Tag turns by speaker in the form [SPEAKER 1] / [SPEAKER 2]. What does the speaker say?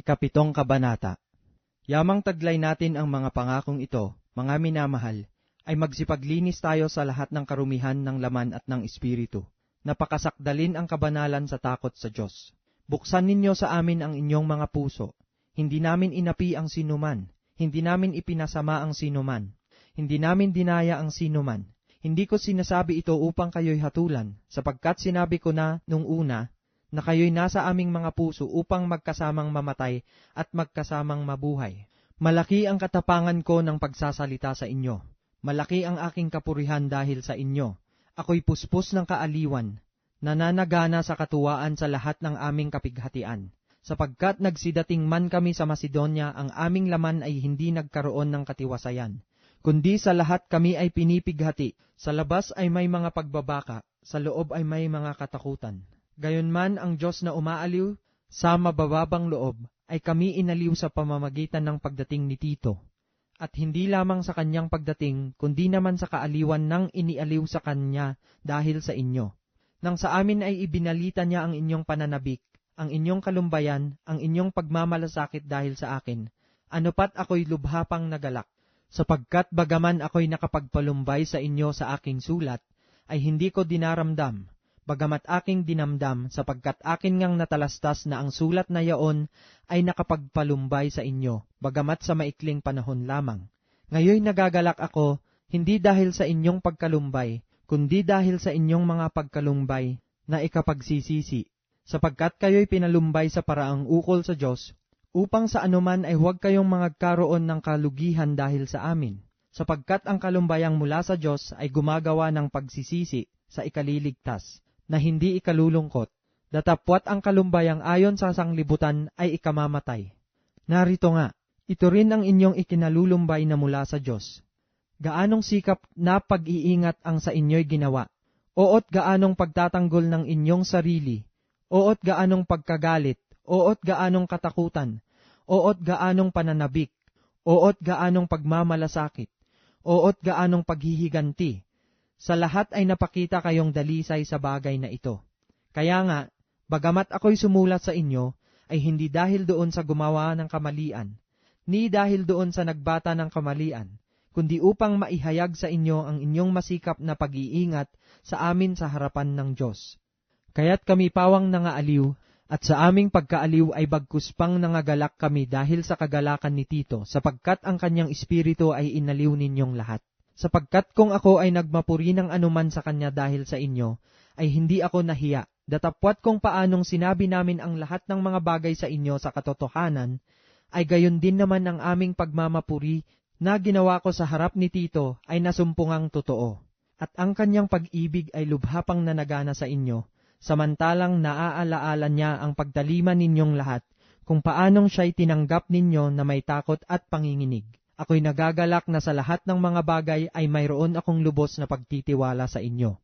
[SPEAKER 1] Ikapitong Kabanata. Yamang taglay natin ang mga pangakong ito, mga minamahal, ay magsipaglinis tayo sa lahat ng karumihan ng laman at ng espiritu. Napakasakdalin ang kabanalan sa takot sa Diyos. Buksan ninyo sa amin ang inyong mga puso. Hindi namin inapi ang sinuman. Hindi namin ipinasama ang sinuman. Hindi namin dinaya ang sinuman. Hindi ko sinasabi ito upang kayo'y hatulan, sapagkat sinabi ko na nung una, na kayo'y nasa aming mga puso upang magkasamang mamatay at magkasamang mabuhay. Malaki ang katapangan ko ng pagsasalita sa inyo. Malaki ang aking kapurihan dahil sa inyo. Ako'y puspos ng kaaliwan, nananagana sa katuwaan sa lahat ng aming kapighatian. Sapagkat nagsidating man kami sa Macedonia, ang aming laman ay hindi nagkaroon ng katiwasayan. Kundi sa lahat kami ay pinipighati. Sa labas ay may mga pagbabaka, sa loob ay may mga katakutan. Gayunman ang Diyos na umaaliw sa mabababang loob, ay kami inaliw sa pamamagitan ng pagdating ni Tito. At hindi lamang sa kanyang pagdating, kundi naman sa kaaliwan ng inialiw sa kanya dahil sa inyo. Nang sa amin ay ibinalita niya ang inyong pananabik, ang inyong kalumbayan, ang inyong pagmamalasakit dahil sa akin, ano pat ako'y lubha pang nagalak, sapagkat bagaman ako'y nakapagpalumbay sa inyo sa aking sulat, ay hindi ko dinaramdam, bagamat aking dinamdam, sapagkat akin ngang natalastas na ang sulat na yaon ay nakapagpalumbay sa inyo, bagamat sa maikling panahon lamang. Ngayoy nagagalak ako, hindi dahil sa inyong pagkalumbay, kundi dahil sa inyong mga pagkalumbay na ikapagsisisi, sapagkat kayo'y pinalumbay sa paraang ukol sa Diyos, upang sa anuman ay huwag kayong magkaroon ng kalugihan dahil sa amin, sapagkat ang kalumbayang mula sa Diyos ay gumagawa ng pagsisisi sa ikaliligtas, na hindi ikalulungkot, datapwat ang kalumbayang ayon sa sanglibutan ay ikamamatay. Narito nga, ito rin ang inyong ikinalulumbay na mula sa Diyos. Gaanong sikap na pag-iingat ang sa inyo'y ginawa, oot gaanong pagtatanggol ng inyong sarili, oot gaanong pagkagalit, oot gaanong katakutan, oot gaanong pananabik, oot gaanong pagmamalasakit, oot gaanong paghihiganti. Sa lahat ay napakita kayong dalisay sa bagay na ito. Kaya nga, bagamat ako'y sumulat sa inyo, ay hindi dahil doon sa gumawa ng kamalian, ni dahil doon sa nagbata ng kamalian, kundi upang maihayag sa inyo ang inyong masikap na pag-iingat sa amin sa harapan ng Diyos. Kaya't kami pawang nangaaliw, at sa aming pagkaaliw ay bagkus pang nangagalak kami dahil sa kagalakan ni Tito, sapagkat ang kanyang espiritu ay inaliw ninyong lahat. Sapagkat kung ako ay nagmapuri ng anuman sa kanya dahil sa inyo, ay hindi ako nahiya, datapwat kung paanong sinabi namin ang lahat ng mga bagay sa inyo sa katotohanan, ay gayon din naman ang aming pagmamapuri na ginawa ko sa harap ni Tito ay nasumpungang totoo. At ang kanyang pag-ibig ay lubhapang nanagana sa inyo, samantalang naaalaala niya ang pagdaliman ninyong lahat, kung paanong siya'y tinanggap ninyo na may takot at panginginig. Ako'y nagagalak na sa lahat ng mga bagay ay mayroon akong lubos na pagtitiwala sa inyo.